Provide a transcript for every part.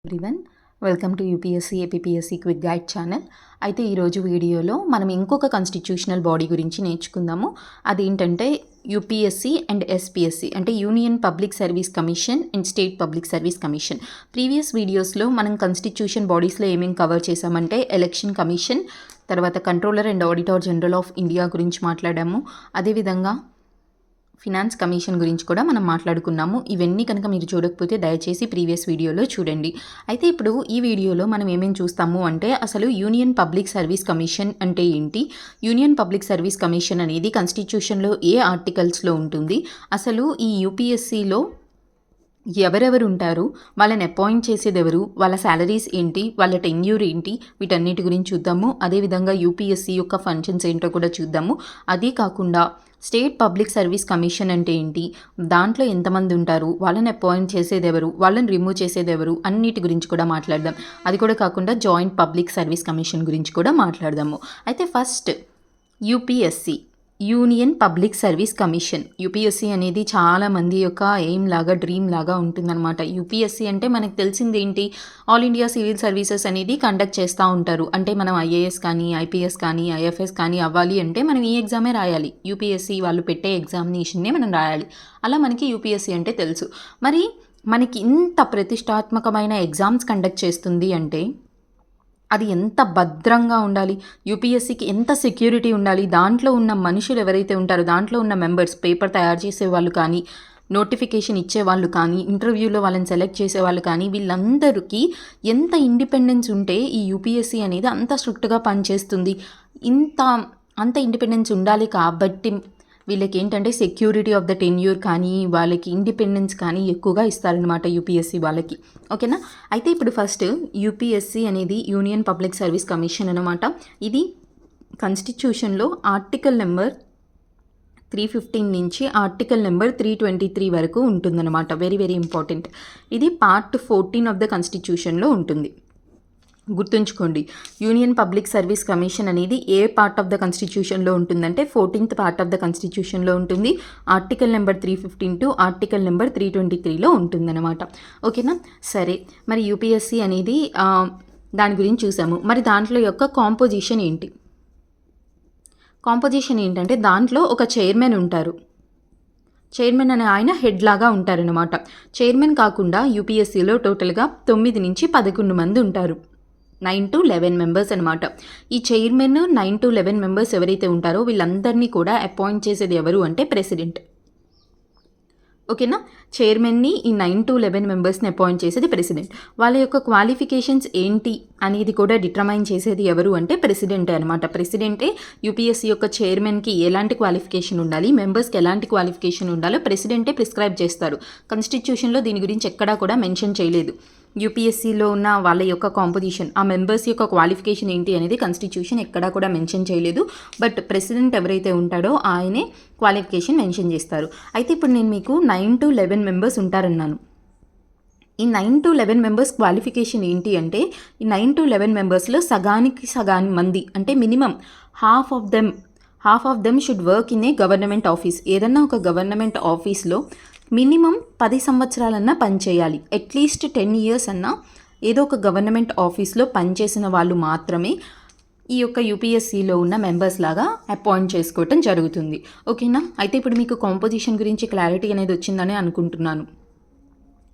Everyone, welcome to UPSC APPSC quick guide channel. అయితే ఈరోజు వీడియోలో మనం ఇంకొక కాన్స్టిట్యూషనల్ బాడీ గురించి నేర్చుకుందాము. అదేంటంటే యూపీఎస్సీ అండ్ ఎస్పీఎస్సీ అంటే union public service commission and state public service commission. Previous వీడియోస్లో మనం కాన్స్టిట్యూషన్ బాడీస్లో ఏమేమి కవర్ చేసామంటే ఎలక్షన్ కమిషన్, తర్వాత controller and auditor general of India గురించి మాట్లాడాము. అదేవిధంగా ఫినాన్స్ కమిషన్ గురించి కూడా మనం మాట్లాడుకున్నాము. ఇవన్నీ కనుక మీరు చూడకపోతే దయచేసి ప్రీవియస్ వీడియోలో చూడండి. అయితే ఇప్పుడు ఈ వీడియోలో మనం ఏమేమి చూస్తాము అంటే అసలు యూనియన్ పబ్లిక్ సర్వీస్ కమిషన్ అంటే ఏంటి, యూనియన్ పబ్లిక్ సర్వీస్ కమిషన్ అనేది కాన్స్టిట్యూషన్లో ఏ ఆర్టికల్స్లో ఉంటుంది, అసలు ఈ యూపీఎస్సీలో ఎవరెవరు ఉంటారు, వాళ్ళని అపాయింట్ చేసేది ఎవరు, వాళ్ళ శాలరీస్ ఏంటి, వాళ్ళ టెన్యూర్ ఏంటి, వీటన్నిటి గురించి చూద్దాము. అదేవిధంగా యూపీఎస్సీ యొక్క ఫంక్షన్స్ ఏంటో కూడా చూద్దాము. అదే కాకుండా స్టేట్ పబ్లిక్ సర్వీస్ కమిషన్ అంటే ఏంటి, దాంట్లో ఎంతమంది ఉంటారు, వాళ్ళని అపాయింట్ చేసేది ఎవరు, వాళ్ళని రిమూవ్ చేసేది ఎవరు, అన్నిటి గురించి కూడా మాట్లాడదాం. అది కూడా కాకుండా జాయింట్ పబ్లిక్ సర్వీస్ కమిషన్ గురించి కూడా మాట్లాడదాము. అయితే first UPSC, union public service commission. UPSC అనేది చాలామంది యొక్క ఎయిమ్ లాగా, డ్రీమ్ లాగా ఉంటుందన్నమాట. యూపీఎస్సీ అంటే మనకు తెలిసింది ఏంటి, ఆల్ ఇండియా సివిల్ సర్వీసెస్ అనేది కండక్ట్ చేస్తూ ఉంటారు. అంటే మనం ఐఏఎస్ కానీ, ఐపీఎస్ కానీ, ఐఎఫ్ఎస్ కానీ అవ్వాలి అంటే మనం ఈ ఎగ్జామే రాయాలి. యూపీఎస్సీ వాళ్ళు పెట్టే ఎగ్జామినేషన్నే మనం రాయాలి. అలా మనకి యూపీఎస్సీ అంటే తెలుసు. మరి మనకి ఇంత ప్రతిష్టాత్మకమైన ఎగ్జామ్స్ కండక్ట్ చేస్తుంది అంటే అది ఎంత భద్రంగా ఉండాలి, యూపీఎస్సీకి ఎంత సెక్యూరిటీ ఉండాలి, దాంట్లో ఉన్న మనుషులు ఎవరైతే ఉంటారో, దాంట్లో ఉన్న మెంబర్స్, పేపర్ తయారు చేసే వాళ్ళు కానీ, నోటిఫికేషన్ ఇచ్చేవాళ్ళు కానీ, ఇంటర్వ్యూలో వాళ్ళని సెలెక్ట్ చేసేవాళ్ళు కానీ, వీళ్ళందరికీ ఎంత ఇండిపెండెన్స్ ఉంటే ఈ యూపీఎస్సీ అనేది అంత స్ట్రిక్ట్గా పనిచేస్తుంది. అంత ఇండిపెండెన్స్ ఉండాలి కాబట్టి వీళ్ళకి ఏంటంటే సెక్యూరిటీ ఆఫ్ ద టెన్యూర్ కానీ, వాళ్ళకి ఇండిపెండెన్స్ కానీ ఎక్కువగా ఇస్తారనమాట యూపీఎస్సీ వాళ్ళకి. ఓకేనా. అయితే ఇప్పుడు ఫస్ట్ యూపీఎస్సీ అనేది యూనియన్ పబ్లిక్ సర్వీస్ కమిషన్ అనమాట. ఇది కాన్స్టిట్యూషన్లో ఆర్టికల్ నెంబర్ 315 నుంచి ఆర్టికల్ నెంబర్ 323 వరకు ఉంటుందన్నమాట. Very very important. ఇది పార్ట్ 14 ఆఫ్ ద కాన్స్టిట్యూషన్లో ఉంటుంది. గుర్తుంచుకోండి, యూనియన్ పబ్లిక్ సర్వీస్ కమిషన్ అనేది ఏ పార్ట్ ఆఫ్ ద కాన్స్టిట్యూషన్లో ఉంటుందంటే 14th పార్ట్ ఆఫ్ ద కాన్స్టిట్యూషన్లో ఉంటుంది. Article number 315 to article number 323లో ఉంటుందన్నమాట. ఓకేనా. సరే, మరి యూపీఎస్సీ అనేది దాని గురించి చూసాము. మరి దాంట్లో యొక్క కాంపోజిషన్ ఏంటి, కాంపోజిషన్ ఏంటంటే దాంట్లో ఒక చైర్మన్ ఉంటారు. చైర్మన్ అనే ఆయన హెడ్ లాగా ఉంటారనమాట. చైర్మన్ కాకుండా యూపీఎస్సీలో టోటల్గా 9 నుంచి 11 మంది ఉంటారు. 9 to 11 మెంబర్స్ అనమాట. ఈ చైర్మన్ 9 to 11 మెంబర్స్ ఎవరైతే ఉంటారో వీళ్ళందరినీ కూడా అపాయింట్ చేసేది ఎవరు అంటే ప్రెసిడెంట్. ఓకేనా. చైర్మన్ని ఈ 9 to 11 మెంబర్స్ని అపాయింట్ చేసేది ప్రెసిడెంట్. వాళ్ళ యొక్క క్వాలిఫికేషన్స్ ఏంటి అనేది కూడా డిటర్మైన్ చేసేది ఎవరు అంటే ప్రెసిడెంటే అనమాట. ప్రెసిడెంటే యూపీఎస్సీ యొక్క చైర్మన్కి ఎలాంటి క్వాలిఫికేషన్ ఉండాలి, మెంబర్స్కి ఎలాంటి క్వాలిఫికేషన్ ఉండాలో ప్రెసిడెంటే ప్రిస్క్రైబ్ చేస్తారు. కాన్స్టిట్యూషన్లో దీని గురించి ఎక్కడా కూడా మెన్షన్ చేయలేదు. యూపీఎస్సీలో ఉన్న వాళ్ళ యొక్క కాంపోజిషన్, ఆ మెంబర్స్ యొక్క క్వాలిఫికేషన్ ఏంటి అనేది కాన్స్టిట్యూషన్ ఎక్కడా కూడా మెన్షన్ చేయలేదు. బట్ ప్రెసిడెంట్ ఎవరైతే ఉంటాడో ఆయనే క్వాలిఫికేషన్ మెన్షన్ చేస్తారు. అయితే ఇప్పుడు నేను మీకు 9 to 11 మెంబర్స్ ఉంటారన్నాను. ఈ 9 to 11 మెంబర్స్ క్వాలిఫికేషన్ ఏంటి అంటే ఈ 9 to 11 మెంబర్స్లో సగానికి మంది అంటే minimum half of them should work in a government office. ఏదన్నా ఒక గవర్నమెంట్ ఆఫీస్లో మినిమం 10 సంవత్సరాలన్నా పనిచేయాలి. అట్లీస్ట్ 10 years అన్నా ఏదో ఒక గవర్నమెంట్ ఆఫీస్లో పనిచేసిన వాళ్ళు మాత్రమే ఈ యొక్క యూపీఎస్సీలో ఉన్న మెంబర్స్ లాగా అపాయింట్ చేసుకోవటం జరుగుతుంది. ఓకేనా. అయితే ఇప్పుడు మీకు కాంపోజిషన్ గురించి క్లారిటీ అనేది వచ్చిందని అనుకుంటున్నాను.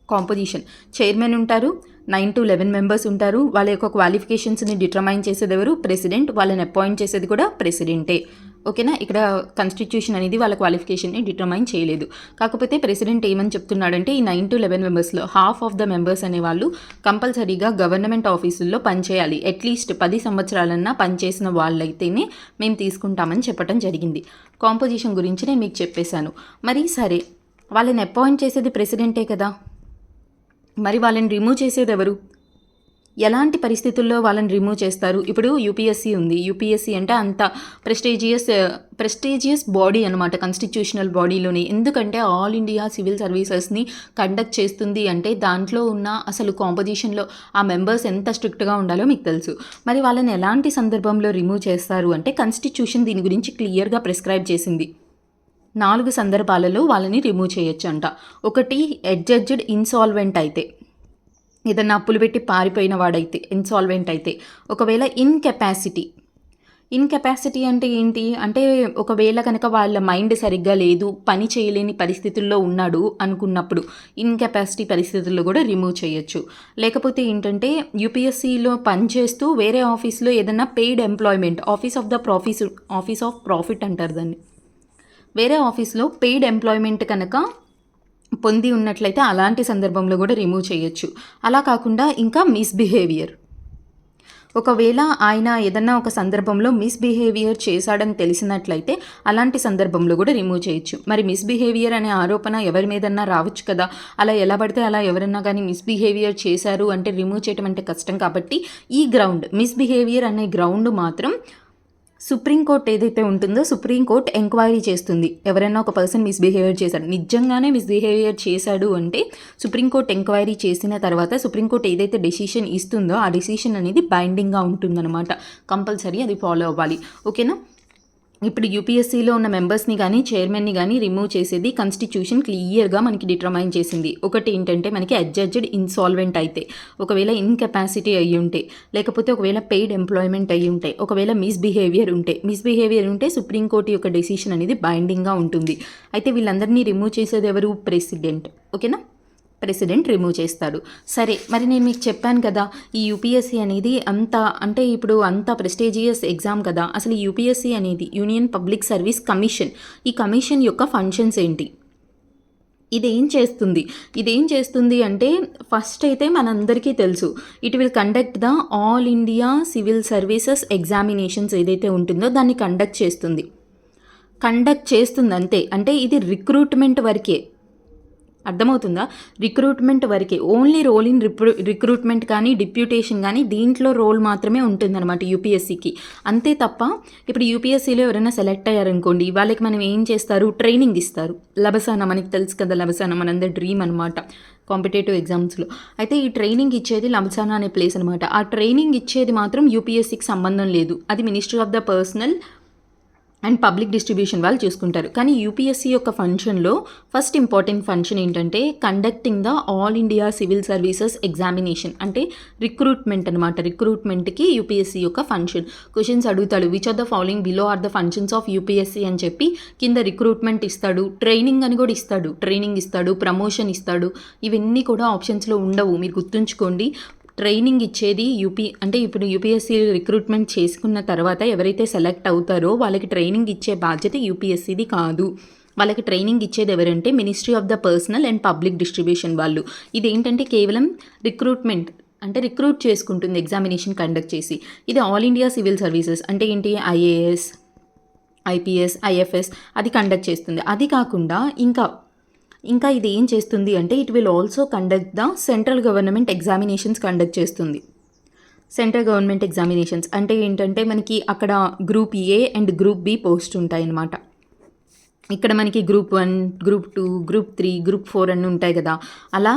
కాంపోజిషన్, చైర్మన్ ఉంటారు, 9 to 11 మెంబర్స్ ఉంటారు. వాళ్ళ యొక్క క్వాలిఫికేషన్స్ని డిటర్మైన్ చేసేది ఎవరు ప్రెసిడెంట్, వాళ్ళని అపాయింట్ చేసేది కూడా ప్రెసిడెంటే. ఓకేనా. ఇక్కడ కాన్స్టిట్యూషన్ అనేది వాళ్ళ క్వాలిఫికేషన్ని డిటర్మైన్ చేయలేదు. కాకపోతే ప్రెసిడెంట్ ఏమని చెప్తున్నాడంటే ఈ 9 to 11 మెంబర్స్లో హాఫ్ ఆఫ్ ద మెంబర్స్ అనేవాళ్ళు కంపల్సరీగా గవర్నమెంట్ ఆఫీసుల్లో పనిచేయాలి. అట్లీస్ట్ 10 సంవత్సరాలన్నా పనిచేసిన వాళ్ళైతేనే మేము తీసుకుంటామని చెప్పడం జరిగింది. కాంపోజిషన్ గురించి నేను మీకు చెప్పేశాను. మరి సరే, వాళ్ళని అపాయింట్ చేసేది ప్రెసిడెంటే కదా, మరి వాళ్ళని రిమూవ్ చేసేది ఎవరు, ఎలాంటి పరిస్థితుల్లో వాళ్ళని రిమూవ్ చేస్తారు? ఇప్పుడు యూపీఎస్సీ ఉంది. యూపీఎస్సీ అంటే అంత ప్రెస్టీజియస్ బాడీ అనమాట కాన్స్టిట్యూషనల్ బాడీలోనే. ఎందుకంటే ఆల్ ఇండియా సివిల్ సర్వీసెస్ని కండక్ట్ చేస్తుంది అంటే దాంట్లో ఉన్న అసలు కాంపోజిషన్లో ఆ మెంబర్స్ ఎంత స్ట్రిక్ట్గా ఉండాలో మీకు తెలుసు. మరి వాళ్ళని ఎలాంటి సందర్భంలో రిమూవ్ చేస్తారు అంటే కాన్స్టిట్యూషన్ దీని గురించి క్లియర్గా ప్రిస్క్రైబ్ చేసింది. 4 సందర్భాలలో వాళ్ళని రిమూవ్ చేయొచ్చు అంట. ఒకటి, అడ్జడ్జ్డ్ ఇన్సాల్వెంట్ అయితే, ఏదన్నా అప్పులు పెట్టి పారిపోయిన వాడైతే, ఇన్సాల్వెంట్ అయితే. ఒకవేళ ఇన్కెపాసిటీ అంటే ఏంటి అంటే, ఒకవేళ కనుక వాళ్ళ మైండ్ సరిగ్గా లేదు, పని చేయలేని పరిస్థితుల్లో ఉన్నాడు అనుకున్నప్పుడు ఇన్కెపాసిటీ పరిస్థితుల్లో కూడా రిమూవ్ చేయొచ్చు. లేకపోతే ఏంటంటే, యూపీఎస్సీలో పనిచేస్తూ వేరే ఆఫీస్లో ఏదన్నా paid employment, office of profit అంటారు దాన్ని, వేరే ఆఫీస్లో పెయిడ్ ఎంప్లాయ్మెంట్ కనుక పొంది ఉన్నట్లయితే అలాంటి సందర్భంలో కూడా రిమూవ్ చేయొచ్చు. అలా కాకుండా ఇంకా మిస్బిహేవియర్, ఒకవేళ ఆయన ఏదన్నా ఒక సందర్భంలో మిస్బిహేవియర్ చేశాడని తెలిసినట్లయితే అలాంటి సందర్భంలో కూడా రిమూవ్ చేయొచ్చు. మరి మిస్బిహేవియర్ అనే ఆరోపణ ఎవరి మీదన్నా రావచ్చు కదా, అలా ఎలా పడితే అలా ఎవరన్నా కానీ మిస్బిహేవియర్ చేశారు అంటే రిమూవ్ చేయడం అంటే కష్టం. కాబట్టి ఈ గ్రౌండ్, మిస్బిహేవియర్ అనే గ్రౌండ్ మాత్రం సుప్రీంకోర్టు ఏదైతే ఉంటుందో సుప్రీంకోర్టు ఎంక్వైరీ చేస్తుంది. ఎవరైనా ఒక పర్సన్ మిస్బిహేవియర్ చేశాడు, నిజంగానే మిస్బిహేవియర్ చేశాడు అంటే సుప్రీంకోర్టు ఎంక్వైరీ చేసిన తర్వాత సుప్రీంకోర్టు ఏదైతే డెసిషన్ ఇస్తుందో ఆ డెసిషన్ అనేది బైండింగ్గా ఉంటుందన్నమాట. కంపల్సరీ అది ఫాలో అవ్వాలి. ఓకేనా. ఇప్పుడు యూపీఎస్సీలో ఉన్న మెంబర్స్ని కానీ చైర్మన్ని కానీ రిమూవ్ చేసేది కాన్స్టిట్యూషన్ క్లియర్గా మనకి డిటర్మైన్ చేసింది. ఒకటి ఏంటంటే, మనకి అడ్జడ్జ్డ్ ఇన్సాల్వెంట్ అయితే, ఒకవేళ ఇన్కెపాసిటీ అయ్యి ఉంటే, లేకపోతే ఒకవేళ పెయిడ్ ఎంప్లాయ్మెంట్ అయ్యి ఉంటే, ఒకవేళ మిస్బిహేవియర్ ఉంటే సుప్రీంకోర్టు యొక్క డెసిషన్ అనేది బైండింగ్గా ఉంటుంది. అయితే వీళ్ళందరినీ రిమూవ్ చేసేది ఎవరు? ప్రెసిడెంట్. ఓకేనా, ప్రెసిడెంట్ రిమూవ్ చేస్తాడు. సరే, మరి నేను మీకు చెప్పాను కదా ఈ యూపీఎస్సీ అనేది ఇప్పుడు అంత ప్రెస్టీజియస్ ఎగ్జామ్ కదా. అసలు ఈ యూపీఎస్సీ అనేది యూనియన్ పబ్లిక్ సర్వీస్ కమిషన్, ఈ కమిషన్ యొక్క ఫంక్షన్స్ ఏంటి, ఇదేం చేస్తుంది అంటే, ఫస్ట్ అయితే మనందరికీ తెలుసు, it will conduct the all India civil services examinations ఏదైతే ఉంటుందో దాన్ని కండక్ట్ చేస్తుంది అంతే. అంటే ఇది రిక్రూట్మెంట్ వరకే, అర్థమవుతుందా? రిక్రూట్మెంట్ వరకే, ఓన్లీ రోల్ ఇన్ రిక్రూట్మెంట్ కానీ డిప్యూటేషన్ కానీ దీంట్లో రోల్ మాత్రమే ఉంటుందన్నమాట యూపీఎస్సీకి. అంతే తప్ప ఇప్పుడు యూపీఎస్సీలో ఎవరైనా సెలెక్ట్ అయ్యారనుకోండి, వాళ్ళకి మనం ఏం చేస్తారు, ట్రైనింగ్ ఇస్తారు. లబసానా మనకి తెలుసు కదా, లబసానా మనందరి డ్రీమ్ అనమాట కాంపిటేటివ్ ఎగ్జామ్స్లో. అయితే ఈ ట్రైనింగ్ ఇచ్చేది లబసానా అనే ప్లేస్ అనమాట. ఆ ట్రైనింగ్ ఇచ్చేది మాత్రం యూపీఎస్సీకి సంబంధం లేదు, అది ministry of the personnel and public distribution వాళ్ళు చూసుకుంటారు. కానీ యూపీఎస్సీ యొక్క ఫంక్షన్లో ఫస్ట్ ఇంపార్టెంట్ ఫంక్షన్ ఏంటంటే conducting the all India civil services examination, అంటే రిక్రూట్మెంట్ అనమాట. రిక్రూట్మెంట్కి యూపీఎస్సీ యొక్క ఫంక్షన్. క్వశ్చన్స్ అడుగుతాడు, which of the following below are the functions of UPSC అని చెప్పి కింద రిక్రూట్మెంట్ ఇస్తాడు, ట్రైనింగ్ అని కూడా ఇస్తాడు, ప్రమోషన్ ఇస్తాడు. ఇవన్నీ కూడా ఆప్షన్స్లో ఉండవు, మీరు గుర్తుంచుకోండి. ట్రైనింగ్ ఇచ్చేది ఇప్పుడు యూపీఎస్సీ రిక్రూట్మెంట్ చేసుకున్న తర్వాత ఎవరైతే సెలెక్ట్ అవుతారో వాళ్ళకి ట్రైనింగ్ ఇచ్చే బాధ్యత యూపీఎస్సీది కాదు. వాళ్ళకి ట్రైనింగ్ ఇచ్చేది ఎవరంటే ministry of the personnel and public distribution వాళ్ళు. ఇదేంటంటే కేవలం రిక్రూట్ చేసుకుంటుంది ఎగ్జామినేషన్ కండక్ట్ చేసి. ఇది ఆల్ ఇండియా సివిల్ సర్వీసెస్ అంటే ఏంటి, ఐఏఎస్, ఐపీఎస్, ఐఎఫ్ఎస్ అది కండక్ట్ చేస్తుంది. అది కాకుండా ఇంకా ఇది ఏం చేస్తుంది అంటే, it will also conduct the central government examinations conduct చేస్తుంది. సెంట్రల్ గవర్నమెంట్ ఎగ్జామినేషన్స్ అంటే ఏంటంటే, మనకి అక్కడ group A and group B post ఉంటాయి అన్నమాట. ఇక్కడ మనకి గ్రూప్ 1, గ్రూప్ 2, గ్రూప్ 3, గ్రూప్ 4 అన్నీ ఉంటాయి కదా. అలా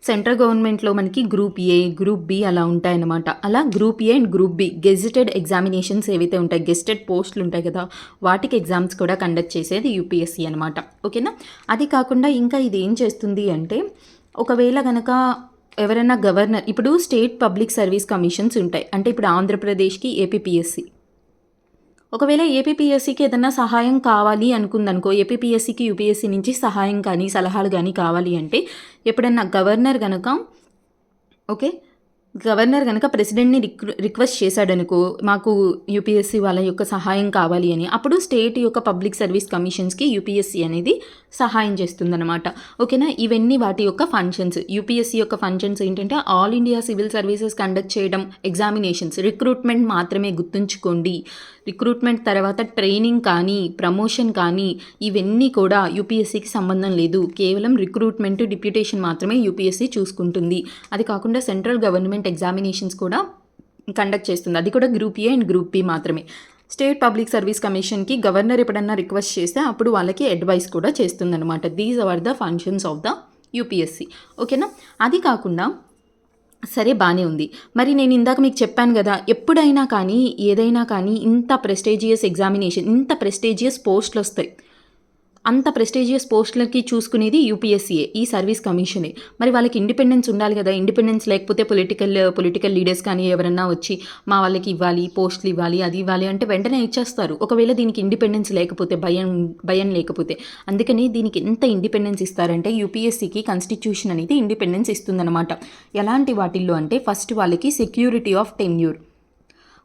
సెంట్రల్ గవర్నమెంట్లో మనకి గ్రూప్ ఏ, గ్రూప్ బి అలా ఉంటాయన్నమాట. అలా group A and group B gazetted examinations ఏవైతే ఉంటాయి, గెజిటెడ్ పోస్టులు ఉంటాయి కదా, వాటికి ఎగ్జామ్స్ కూడా కండక్ట్ చేసేది యూపీఎస్సీ అనమాట. ఓకేనా. అది కాకుండా ఇంకా ఇది ఏం చేస్తుంది అంటే, ఒకవేళ కనుక ఎవరైనా గవర్నర్, ఇప్పుడు స్టేట్ పబ్లిక్ సర్వీస్ కమిషన్స్ ఉంటాయి, అంటే ఇప్పుడు ఆంధ్రప్రదేశ్కి ఏపీపీఎస్సీ. ఒకవేళ ఏపీపీఎస్సీకి ఏదైనా సహాయం కావాలి అనుకుందనుకో, ఏపీపీఎస్సీకి యూపీఎస్సీ నుంచి సహాయం కానీ సలహాలు కానీ కావాలి అంటే, ఎప్పుడన్నా గవర్నర్ కనుక ప్రెసిడెంట్ని రిక్వెస్ట్ చేశాడనుకో, మాకు యూపీఎస్సీ వాళ్ళ యొక్క సహాయం కావాలి అని, అప్పుడు స్టేట్ యొక్క పబ్లిక్ సర్వీస్ కమిషన్స్కి యూపీఎస్సీ అనేది సహాయం చేస్తుందన్నమాట. ఓకేనా. ఇవన్నీ వాటి యొక్క ఫంక్షన్స్. యూపీఎస్సీ యొక్క ఫంక్షన్స్ ఏంటంటే, all India civil services conduct చేయడం, ఎగ్జామినేషన్స్, రిక్రూట్మెంట్ మాత్రమే గుర్తుంచుకోండి. రిక్రూట్మెంట్ తర్వాత ట్రైనింగ్ కానీ ప్రమోషన్ కానీ ఇవన్నీ కూడా యూపీఎస్సీకి సంబంధం లేదు. కేవలం రిక్రూట్మెంట్, డిప్యూటేషన్ మాత్రమే యూపీఎస్సీ చూసుకుంటుంది. అది కాకుండా సెంట్రల్ గవర్నమెంట్ ఎగ్జామినేషన్స్ కూడా కండక్ట్ చేస్తుంది, అది కూడా group A and group B మాత్రమే. స్టేట్ పబ్లిక్ సర్వీస్ కమిషన్కి గవర్నర్ ఎప్పుడన్నా రిక్వెస్ట్ చేస్తే అప్పుడు వాళ్ళకి అడ్వైస్ కూడా చేస్తుందన్నమాట. These are the functions of the UPSC. ఓకేనా. అది కాకుండా సరే, బాగానే ఉంది. మరి నేను ఇందాక మీకు చెప్పాను కదా, ఎప్పుడైనా కానీ ఏదైనా కానీ ఇంత ప్రెస్టీజియస్ ఎగ్జామినేషన్, ఇంత ప్రెస్టీజియస్ పోస్టులు వస్తాయి, అంత ప్రెస్టీజియస్ పోస్టులకి చూసుకునేది యూపీఎస్సీఏ, ఈ సర్వీస్ కమిషనే. మరి వాళ్ళకి ఇండిపెండెన్స్ ఉండాలి కదా, ఇండిపెండెన్స్ లేకపోతే పొలిటికల్ లీడర్స్ కానీ ఎవరన్నా వచ్చి మా వాళ్ళకి ఇవ్వాలి, పోస్టులు ఇవ్వాలి, అది ఇవ్వాలి అంటే వెంటనే ఇచ్చేస్తారు. ఒకవేళ దీనికి ఇండిపెండెన్స్ లేకపోతే, భయం లేకపోతే. అందుకని దీనికి ఎంత ఇండిపెండెన్స్ ఇస్తారంటే యూపీఎస్సీకి కాన్స్టిట్యూషన్ అనేది ఇండిపెండెన్స్ ఇస్తుందన్నమాట. ఎలాంటి వాటిల్లో అంటే ఫస్ట్ వాళ్ళకి సెక్యూరిటీ ఆఫ్ టెన్యూర్,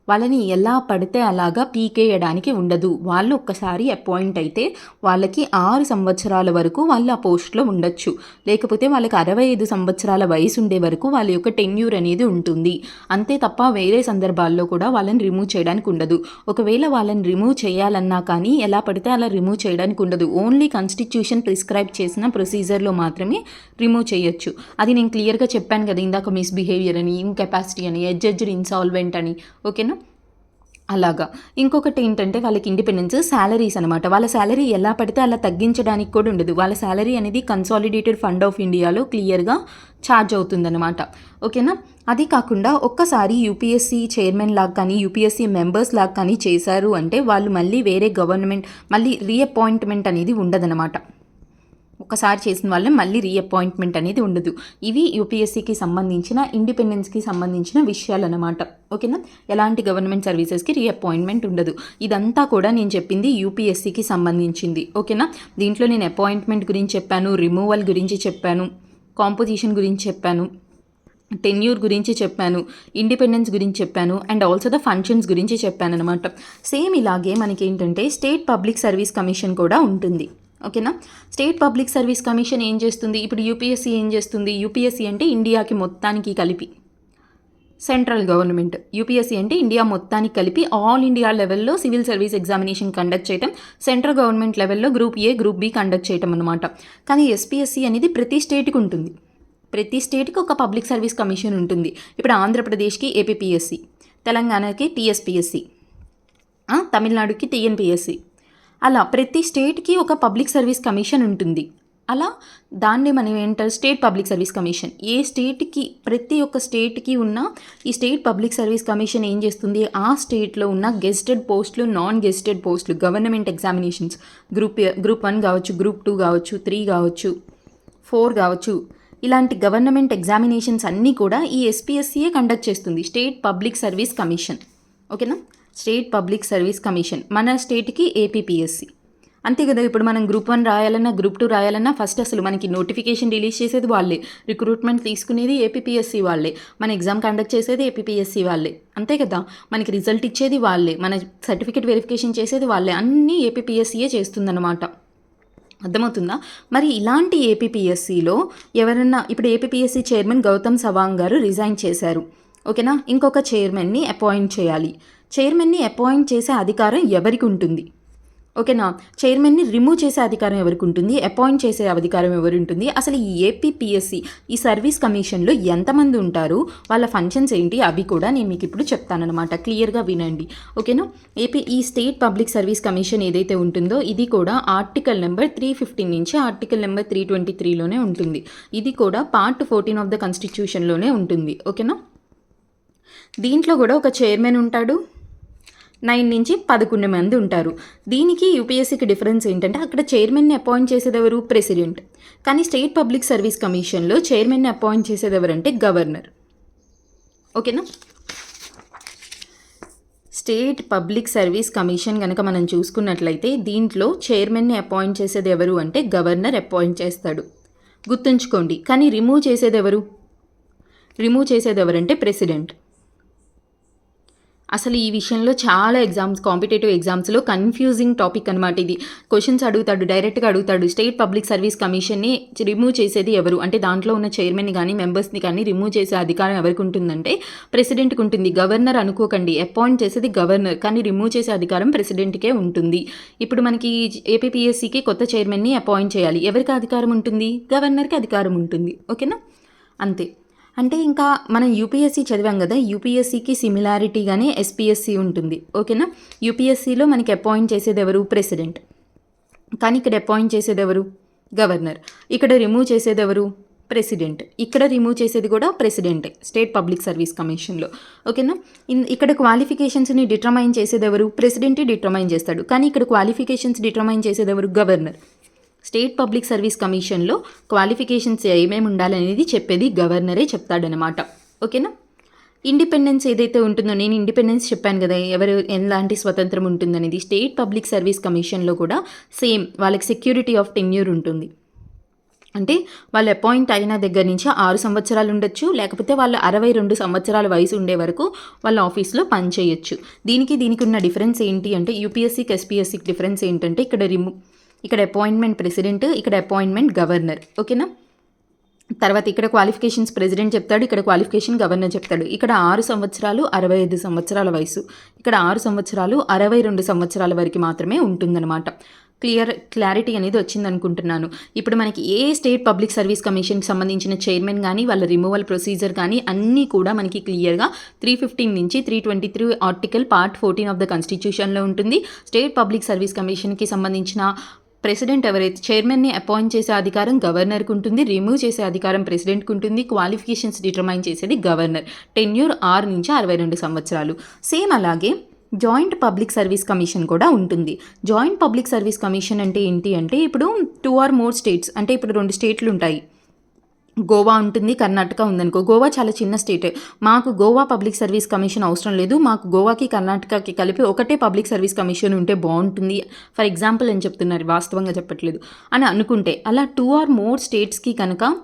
వాళ్ళని ఎలా పడితే అలాగా పీకేయడానికి ఉండదు. వాళ్ళు ఒక్కసారి అపాయింట్ అయితే వాళ్ళకి 6 సంవత్సరాల వరకు వాళ్ళు ఆ పోస్ట్లో ఉండొచ్చు. లేకపోతే వాళ్ళకి 65 సంవత్సరాల వయసు ఉండే వరకు వాళ్ళ యొక్క టెన్యూర్ అనేది ఉంటుంది. అంతే తప్ప వేరే సందర్భాల్లో కూడా వాళ్ళని రిమూవ్ చేయడానికి ఉండదు. ఒకవేళ వాళ్ళని రిమూవ్ చేయాలన్నా కానీ ఎలా పడితే అలా రిమూవ్ చేయడానికి ఉండదు. ఓన్లీ కాన్స్టిట్యూషన్ ప్రిస్క్రైబ్ చేసిన ప్రొసీజర్లో మాత్రమే రిమూవ్ చేయొచ్చు. అది నేను క్లియర్గా చెప్పాను కదా ఇందాక, మిస్బిహేవియర్ అని, ఇన్కెపాసిటీ అని, అడ్జడ్జ్డ్ ఇన్సాల్వెంట్ అని. ఓకేనా? అలాగా. ఇంకొకటి ఏంటంటే వాళ్ళకి ఇండిపెండెన్స్, శాలరీస్ అనమాట. వాళ్ళ శాలరీ ఎలా పడితే అలా తగ్గించడానికి కూడా ఉండదు. వాళ్ళ శాలరీ అనేది కన్సాలిడేటెడ్ ఫండ్ ఆఫ్ ఇండియాలో క్లియర్గా ఛార్జ్ అవుతుందన్నమాట. ఓకేనా? అది కాకుండా ఒక్కసారి యూపీఎస్సీ చైర్మన్ లాగా కానీ యూపీఎస్సీ మెంబర్స్ లాగా కానీ చేశారు అంటే వాళ్ళు మళ్ళీ వేరే గవర్నమెంట్ మళ్ళీ రీఅపాయింట్మెంట్ అనేది ఉండదన్నమాట. ఒకసారి చేసిన వాళ్ళని మళ్ళీ రీఅపాయింట్మెంట్ అనేది ఉండదు. ఇవి యూపీఎస్సీకి సంబంధించిన, ఇండిపెండెన్స్కి సంబంధించిన విషయాలు అన్నమాట. ఓకేనా? ఎలాంటి గవర్నమెంట్ సర్వీసెస్కి రీఅపాయింట్మెంట్ ఉండదు. ఇదంతా కూడా నేను చెప్పింది యూపీఎస్సీకి సంబంధించింది. ఓకేనా? దీంట్లో నేను అపాయింట్మెంట్ గురించి చెప్పాను, రిమూవల్ గురించి చెప్పాను, కాంపోజిషన్ గురించి చెప్పాను, టెన్యూర్ గురించి చెప్పాను, ఇండిపెండెన్స్ గురించి చెప్పాను, అండ్ ఆల్సో ద ఫంక్షన్స్ గురించి చెప్పాను అనమాట. సేమ్ ఇలాగే మనకి ఏంటంటే స్టేట్ పబ్లిక్ సర్వీస్ కమిషన్ కూడా ఉంటుంది. ఓకేనా? స్టేట్ పబ్లిక్ సర్వీస్ కమిషన్ ఏం చేస్తుంది? ఇప్పుడు యూపీఎస్సీ ఏం చేస్తుంది? యూపీఎస్సీ అంటే ఇండియాకి మొత్తానికి కలిపి సెంట్రల్ గవర్నమెంట్. యూపీఎస్సీ అంటే ఇండియా మొత్తానికి కలిపి ఆల్ ఇండియా లెవెల్లో సివిల్ సర్వీస్ ఎగ్జామినేషన్ కండక్ట్ చేయటం, సెంట్రల్ గవర్నమెంట్ లెవెల్లో group A, group B conduct చేయటం అనమాట. కానీ ఎస్పీఎస్సీ అనేది ప్రతి స్టేట్కి ఉంటుంది. ప్రతి స్టేట్కి ఒక పబ్లిక్ సర్వీస్ కమిషన్ ఉంటుంది. ఇప్పుడు ఆంధ్రప్రదేశ్కి ఏపీపీఎస్సీ, తెలంగాణకి టీఎస్పీఎస్సీ, తమిళనాడుకి టీఎన్పీఎస్సీ, అలా ప్రతి స్టేట్కి ఒక పబ్లిక్ సర్వీస్ కమిషన్ ఉంటుంది. అలా దాన్ని మనం ఏంటారు, స్టేట్ పబ్లిక్ సర్వీస్ కమిషన్. ఏ స్టేట్కి, ప్రతి ఒక్క స్టేట్కి ఉన్న ఈ స్టేట్ పబ్లిక్ సర్వీస్ కమిషన్ ఏం చేస్తుంది, ఆ స్టేట్లో ఉన్న గెస్టెడ్ పోస్టులు, నాన్ గెస్టెడ్ పోస్టులు, గవర్నమెంట్ ఎగ్జామినేషన్స్, గ్రూప్ 1 కావచ్చు, గ్రూప్ 2 కావచ్చు, 3 కావచ్చు, 4 కావచ్చు, ఇలాంటి గవర్నమెంట్ ఎగ్జామినేషన్స్ అన్నీ కూడా ఈ ఎస్పీఎస్సీయే కండక్ట్ చేస్తుంది, స్టేట్ పబ్లిక్ సర్వీస్ కమిషన్. ఓకేనా? State public service commission. మన స్టేట్కి ఏపీపీఎస్సీ. అంతే కదా. ఇప్పుడు మనం గ్రూప్ 1 రాయాలన్నా, గ్రూప్ 2 రాయాలన్నా ఫస్ట్ అసలు మనకి నోటిఫికేషన్ రిలీజ్ చేసేది వాళ్ళే, రిక్రూట్మెంట్ తీసుకునేది ఏపీపీఎస్సీ వాళ్ళే, మన ఎగ్జామ్ కండక్ట్ చేసేది ఏపీపీఎస్సీ వాళ్ళే. అంతే కదా. మనకి రిజల్ట్ ఇచ్చేది వాళ్ళే, మన సర్టిఫికేట్ వెరిఫికేషన్ చేసేది వాళ్ళే. అన్నీ ఏపీపీఎస్సీయే చేస్తుందన్నమాట. అర్థమవుతుందా? మరి ఇలాంటి ఏపీపీఎస్సీలో ఎవరన్నా, ఇప్పుడు ఏపీపీఎస్సీ చైర్మన్ గౌతమ్ సవాంగ్ గారు రిజైన్ చేశారు. ఓకేనా? ఇంకొక చైర్మన్ని అపాయింట్ చేయాలి. చైర్మన్ని అపాయింట్ చేసే అధికారం ఎవరికి ఉంటుంది? ఓకేనా? చైర్మన్ని రిమూవ్ చేసే అధికారం ఎవరికి ఉంటుంది? అపాయింట్ చేసే అధికారం ఎవరు ఉంటుంది? అసలు ఈ ఏపీపీఎస్సీ, ఈ సర్వీస్ కమిషన్లో ఎంతమంది ఉంటారు, వాళ్ళ ఫంక్షన్స్ ఏంటి, అవి కూడా నేను మీకు ఇప్పుడు చెప్తానన్నమాట. క్లియర్గా వినండి. ఓకేనా? ఈ స్టేట్ పబ్లిక్ సర్వీస్ కమిషన్ ఏదైతే ఉంటుందో ఇది కూడా ఆర్టికల్ నెంబర్ 315 నుంచి ఆర్టికల్ నెంబర్ 323లోనే ఉంటుంది. ఇది కూడా పార్ట్ 14 ఆఫ్ ద కాన్స్టిట్యూషన్లోనే ఉంటుంది. ఓకేనా? దీంట్లో కూడా ఒక చైర్మన్ ఉంటాడు, 9 నుంచి 11 మంది ఉంటారు. దీనికి యూపీఎస్సీకి డిఫరెన్స్ ఏంటంటే అక్కడ చైర్మన్ని అపాయింట్ చేసేది ఎవరు? ప్రెసిడెంట్. కానీ స్టేట్ పబ్లిక్ సర్వీస్ కమిషన్లో చైర్మన్ని అపాయింట్ చేసేది ఎవరంటే గవర్నర్. ఓకేనా? స్టేట్ పబ్లిక్ సర్వీస్ కమిషన్ కనుక మనం చూసుకున్నట్లయితే దీంట్లో చైర్మన్ని అపాయింట్ చేసేది ఎవరు అంటే గవర్నర్ అపాయింట్ చేస్తాడు. గుర్తుంచుకోండి. కానీ రిమూవ్ చేసేది ఎవరంటే ప్రెసిడెంట్. అసలు ఈ విషయంలో చాలా కాంపిటేటివ్ ఎగ్జామ్స్లో కన్ఫ్యూజింగ్ టాపిక్ అనమాట ఇది. క్వశ్చన్స్ అడుగుతాడు, డైరెక్ట్గా అడుగుతాడు. స్టేట్ పబ్లిక్ సర్వీస్ కమిషన్ని రిమూవ్ చేసేది ఎవరు అంటే దాంట్లో ఉన్న చైర్మన్ని కానీ మెంబర్స్ని కానీ రిమూవ్ చేసే అధికారం ఎవరికి ఉంటుందంటే ప్రెసిడెంట్కి ఉంటుంది. గవర్నర్ అనుకోకండి, అపాయింట్ చేసేది గవర్నర్, కానీ రిమూవ్ చేసే అధికారం ప్రెసిడెంట్కే ఉంటుంది. ఇప్పుడు మనకి ఏపీపీఎస్సీకి కొత్త చైర్మన్ని అపాయింట్ చేయాలి. ఎవరికి అధికారం ఉంటుంది? గవర్నర్కి అధికారం ఉంటుంది. ఓకేనా? అంతే. అంటే ఇంకా మనం యూపీఎస్సీ చదివాం కదా, యూపీఎస్సీకి సిమిలారిటీగానే ఎస్పీఎస్సీ ఉంటుంది. ఓకేనా? యూపీఎస్సీలో మనకి అపాయింట్ చేసేది ఎవరు? ప్రెసిడెంట్. కానీ ఇక్కడ అపాయింట్ చేసేది ఎవరు? గవర్నర్. ఇక్కడ రిమూవ్ చేసేది ఎవరు? ప్రెసిడెంట్. ఇక్కడ రిమూవ్ చేసేది కూడా ప్రెసిడెంటే స్టేట్ పబ్లిక్ సర్వీస్ కమిషన్లో. ఓకేనా? ఇక్కడ క్వాలిఫికేషన్స్ని డిటర్మైన్ చేసేది ఎవరు? ప్రెసిడెంట్ డిటర్మైన్ చేస్తాడు. కానీ ఇక్కడ క్వాలిఫికేషన్స్ డిటర్మైన్ చేసేది ఎవరు? గవర్నర్. స్టేట్ పబ్లిక్ సర్వీస్ కమిషన్లో క్వాలిఫికేషన్స్ ఏమేమి ఉండాలనేది చెప్పేది గవర్నరే చెప్తాడనమాట. ఓకేనా. ఇండిపెండెన్స్ ఏదైతే ఉంటుందో, నేను ఇండిపెండెన్స్ చెప్పాను కదా, ఎవరు ఎలాంటి స్వతంత్రం ఉంటుందనేది, స్టేట్ పబ్లిక్ సర్వీస్ కమిషన్లో కూడా సేమ్ వాళ్ళకి సెక్యూరిటీ ఆఫ్ టెన్యూర్ ఉంటుంది. అంటే వాళ్ళు అపాయింట్ అయిన దగ్గర నుంచి 6 సంవత్సరాలు ఉండొచ్చు, లేకపోతే వాళ్ళు 62 సంవత్సరాల వయసు ఉండే వరకు వాళ్ళ ఆఫీస్లో పనిచేయచ్చు. దీనికి ఉన్న డిఫరెన్స్ ఏంటి అంటే, యూపీఎస్సీకి ఎస్పీఎస్సీకి డిఫరెన్స్ ఏంటంటే, ఇక్కడ అపాయింట్మెంట్ ప్రెసిడెంట్, ఇక్కడ అపాయింట్మెంట్ గవర్నర్. ఓకేనా. తర్వాత ఇక్కడ క్వాలిఫికేషన్స్ ప్రెసిడెంట్ చెప్తాడు, ఇక్కడ క్వాలిఫికేషన్ గవర్నర్ చెప్తాడు. ఇక్కడ 6 సంవత్సరాలు 65 సంవత్సరాల వయసు, ఇక్కడ 6 సంవత్సరాలు 62 సంవత్సరాల వరకు మాత్రమే ఉంటుందన్నమాట. క్లారిటీ అనేది వచ్చింది అనుకుంటున్నాను. ఇప్పుడు మనకి ఏ స్టేట్ పబ్లిక్ సర్వీస్ కమిషన్కి సంబంధించిన చైర్మన్ కానీ వాళ్ళ రిమూవల్ ప్రొసీజర్ కానీ అన్నీ కూడా మనకి క్లియర్గా 315 నుంచి 323 ఆర్టికల్ పార్ట్ 14 ఆఫ్ ద కాన్స్టిట్యూషన్లో ఉంటుంది. స్టేట్ పబ్లిక్ సర్వీస్ కమిషన్కి సంబంధించిన ప్రెసిడెంట్ ఎవరైతే చైర్మన్ని అపాయింట్ చేసే అధికారం గవర్నర్కి ఉంటుంది, రిమూవ్ చేసే అధికారం ప్రెసిడెంట్కి ఉంటుంది, క్వాలిఫికేషన్స్ డిటర్మైన్ చేసేది గవర్నర్. టెన్యూర్ 6 నుంచి 62 సంవత్సరాలు. సేమ్ అలాగే జాయింట్ పబ్లిక్ సర్వీస్ కమిషన్ కూడా ఉంటుంది. జాయింట్ పబ్లిక్ సర్వీస్ కమిషన్ అంటే ఏంటి అంటే, ఇప్పుడు 2 or more స్టేట్స్, అంటే ఇప్పుడు 2 స్టేట్లు ఉంటాయి, గోవా ఉంటుంది, కర్ణాటక ఉందనుకో. గోవా చాలా చిన్న స్టేటే, మాకు గోవా పబ్లిక్ సర్వీస్ కమిషన్ అవసరం లేదు, మాకు గోవాకి కర్ణాటకకి కలిపి ఒకటే పబ్లిక్ సర్వీస్ కమిషన్ ఉంటే బాగుంటుంది, ఫర్ ఎగ్జాంపుల్ అని చెప్తున్నారు, వాస్తవంగా చెప్పట్లేదు అని అనుకుంటే, అలా 2 or more స్టేట్స్కి కనుక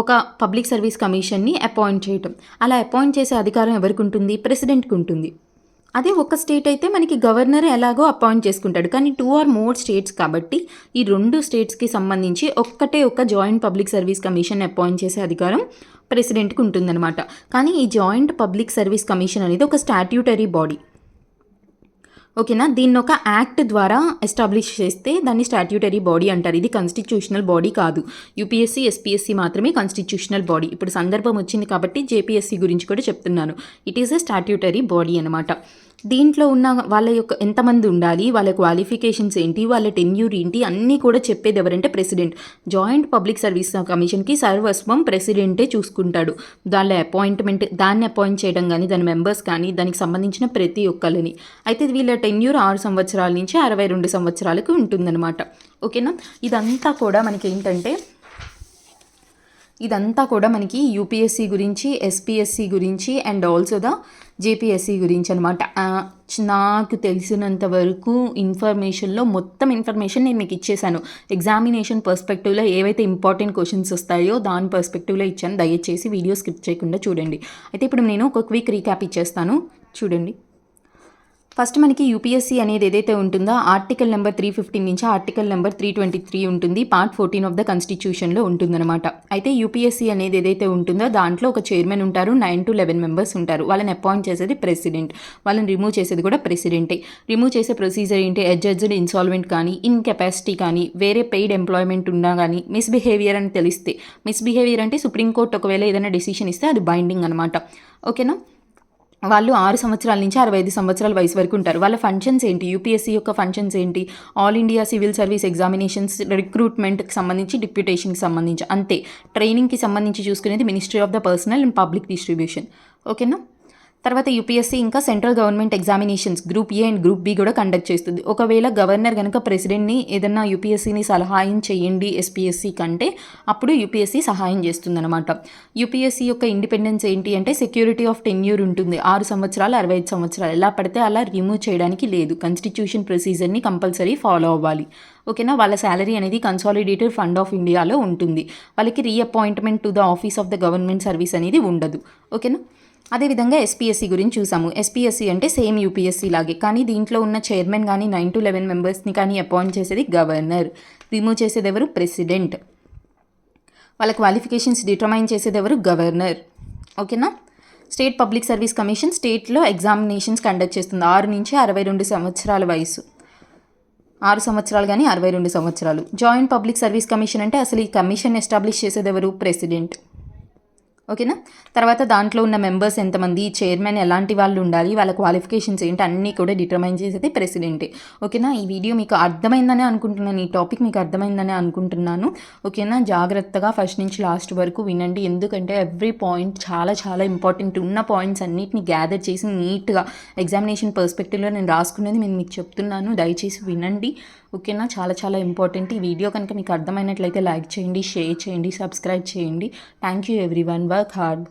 ఒక పబ్లిక్ సర్వీస్ కమిషన్ని అపాయింట్ చేయటం, అలా అపాయింట్ చేసే అధికారం ఎవరికి ఉంటుంది? ప్రెసిడెంట్కి ఉంటుంది. అదే ఒక స్టేట్ అయితే మనకి గవర్నర్ ఎలాగో అపాయింట్ చేసుకుంటాడు. కానీ 2 or more స్టేట్స్ కాబట్టి ఈ 2 స్టేట్స్కి సంబంధించి ఒక joint public service commission appoint చేసే అధికారం ప్రెసిడెంట్కి ఉంటుందన్నమాట. కానీ ఈ జాయింట్ పబ్లిక్ సర్వీస్ కమిషన్ అనేది ఒక స్టాట్యూటరీ బాడీ. ఓకేనా. దీన్ని ఒక యాక్ట్ ద్వారా ఎస్టాబ్లిష్ చేస్తే దాన్ని స్టాట్యూటరీ బాడీ అంటారు. ఇది కాన్స్టిట్యూషనల్ బాడీ కాదు. యూపీఎస్సీ ఎస్పీఎస్సీ మాత్రమే కాన్స్టిట్యూషనల్ బాడీ. ఇప్పుడు సందర్భం వచ్చింది కాబట్టి జేపీఎస్సీ గురించి కూడా చెప్తున్నాను. It is a statutory body అనమాట. దీంట్లో ఉన్న వాళ్ళ యొక్క ఎంతమంది ఉండాలి, వాళ్ళ క్వాలిఫికేషన్స్ ఏంటి, వాళ్ళ టెన్యూర్ ఏంటి అన్నీ కూడా చెప్పేది ఎవరంటే ప్రెసిడెంట్. జాయింట్ పబ్లిక్ సర్వీస్ కమిషన్కి సర్వస్వం ప్రెసిడెంటే చూసుకుంటాడు. దాని అపాయింట్మెంట్, దాన్ని అపాయింట్ చేయడం కానీ, దాని మెంబర్స్ కానీ, దానికి సంబంధించిన ప్రతి ఒక్కరిని. అయితే వీళ్ళ టెన్యూర్ 6 సంవత్సరాల నుంచి 62 సంవత్సరాలకు ఉంటుందన్నమాట. ఓకేనా. ఇదంతా కూడా మనకి యూపీఎస్సీ గురించి, ఎస్పీఎస్సీ గురించి అండ్ ఆల్సో ద జేపీఎస్సీ గురించి అనమాట. నాకు తెలిసినంత వరకు ఇన్ఫర్మేషన్లో మొత్తం ఇన్ఫర్మేషన్ నేను మీకు ఇచ్చేసాను. ఎగ్జామినేషన్ పర్స్పెక్టివ్లో ఏవైతే ఇంపార్టెంట్ క్వశ్చన్స్ వస్తాయో దాని పర్స్పెక్టివ్లో ఇచ్చాను. దయచేసి వీడియో స్కిప్ చేయకుండా చూడండి. అయితే ఇప్పుడు నేను ఒక క్విక్ రీక్యాప్ ఇచ్చేస్తాను, చూడండి. ఫస్ట్ మనకి యూపీఎస్సీ అనేది ఏదైతే ఉంటుందో ఆర్టికల్ నెంబర్ 315 నుంచి ఆర్టికల్ నెంబర్ 323 ఉంటుంది, పార్ట్ 14 ఆఫ్ ద కాన్స్టిట్యూషన్లో ఉంటుందన్నమాట. అయితే యూపీఎస్సీ అనేది ఏదైతే ఉంటుందో దాంట్లో ఒక చైర్మన్ ఉంటారు, 9 to 11 మెంబర్స్ ఉంటారు. వాళ్ళని అపాయింట్ చేసేది ప్రెసిడెంట్, వాళ్ళని రిమూవ్ చేసేది కూడా ప్రెసిడెంటే. రిమూవ్ చేసే ప్రొసీజర్ ఏంటి? అడ్జడ్జ్డ్ ఇన్సాల్వెంట్ కానీ, ఇన్కెపాసిటీ కానీ, వేరే పెయిడ్ ఎంప్లాయ్మెంట్ ఉన్నా కానీ, మిస్బిహేవియర్ అని తెలిస్తే, మిస్బిహేవియర్ అంటే సుప్రీంకోర్టు ఒకవేళ ఏదైనా డెసిషన్ ఇస్తే అది బైండింగ్ అనమాట. ఓకేనా. వాళ్ళు 6 సంవత్సరాల నుంచి 65 సంవత్సరాల వయసు వరకు ఉంటారు. వాళ్ళ ఫంక్షన్స్ ఏంటి? యూపీఎస్సీ యొక్క ఫంక్షన్స్ ఏంటి? All India civil service examinations, రిక్రూట్మెంట్కి సంబంధించి, డిప్యూటేషన్కి సంబంధించి అంతే. ట్రైనింగ్కి సంబంధించి చూసుకునేది ministry of the personnel and public distribution. ఓకేనా. తర్వాత యూపీఎస్సీ ఇంకా central government examinations group A and group B కూడా కండక్ట్ చేస్తుంది. ఒకవేళ గవర్నర్ కనుక ప్రెసిడెంట్ని ఏదన్నా యూపీఎస్సీని సహాయం చేయండి ఎస్పీఎస్సీ కంటే, అప్పుడు యూపీఎస్సీ సహాయం చేస్తుందన్నమాట. యూపీఎస్సీ యొక్క ఇండిపెండెన్స్ ఏంటి అంటే సెక్యూరిటీ ఆఫ్ టెన్యూర్ ఉంటుంది. 6 సంవత్సరాలు 65 సంవత్సరాలు ఎలా పడితే అలా రిమూవ్ చేయడానికి లేదు. కాన్స్టిట్యూషన్ ప్రొసీజర్ని కంపల్సరీ ఫాలో అవ్వాలి. ఓకేనా. వాళ్ళ శాలరీ అనేది కన్సాలిడేటెడ్ ఫండ్ ఆఫ్ ఇండియాలో ఉంటుంది. వాళ్ళకి reappointment to the office of the government service అనేది ఉండదు. ఓకేనా. అదేవిధంగా ఎస్పీఎస్సీ గురించి చూసాము. ఎస్పీఎస్సీ అంటే సేమ్ యూపీఎస్సీ లాగే, కానీ దీంట్లో ఉన్న చైర్మన్ కానీ 9 to 11 మెంబర్స్ని కానీ అపాయింట్ చేసేది గవర్నర్, రిమూవ్ చేసేది ఎవరు? ప్రెసిడెంట్. వాళ్ళ క్వాలిఫికేషన్స్ డిటర్మైన్ చేసేది ఎవరు? గవర్నర్. ఓకేనా. స్టేట్ పబ్లిక్ సర్వీస్ కమిషన్ స్టేట్లో ఎగ్జామినేషన్స్ కండక్ట్ చేస్తుంది. 6 నుంచి 62 సంవత్సరాల వయసు, 6 సంవత్సరాలు కానీ 62 సంవత్సరాలు. జాయింట్ పబ్లిక్ సర్వీస్ కమిషన్ అంటే అసలు ఈ కమిషన్ ఎస్టాబ్లిష్ చేసేది ఎవరు? ప్రెసిడెంట్. ఓకేనా. తర్వాత దాంట్లో ఉన్న మెంబర్స్ ఎంతమంది, చైర్మన్ ఎలాంటి వాళ్ళు ఉండాలి, వాళ్ళ క్వాలిఫికేషన్స్ ఏంటి అన్నీ కూడా డిటర్మైన్ చేసేది ప్రెసిడెంటే. ఓకేనా. ఈ వీడియో మీకు అర్థమైందనే అనుకుంటున్నాను, ఈ టాపిక్ మీకు అర్థమైందనే అనుకుంటున్నాను. ఓకేనా. జాగ్రత్తగా ఫస్ట్ నుంచి లాస్ట్ వరకు వినండి, ఎందుకంటే ఎవ్రీ పాయింట్ చాలా చాలా ఇంపార్టెంట్. ఉన్న పాయింట్స్ అన్నిటిని గ్యాదర్ చేసి నీట్గా ఎగ్జామినేషన్ పర్స్పెక్టివ్లో నేను రాసుకునేది నేను మీకు చెప్తున్నాను, దయచేసి వినండి. ఓకేనా, చాలా చాలా ఇంపార్టెంట్. ఈ వీడియో కనుక మీకు అర్థమైనట్లయితే లైక్ చేయండి, షేర్ చేయండి, సబ్స్క్రైబ్ చేయండి. Thank you everyone. Work hard.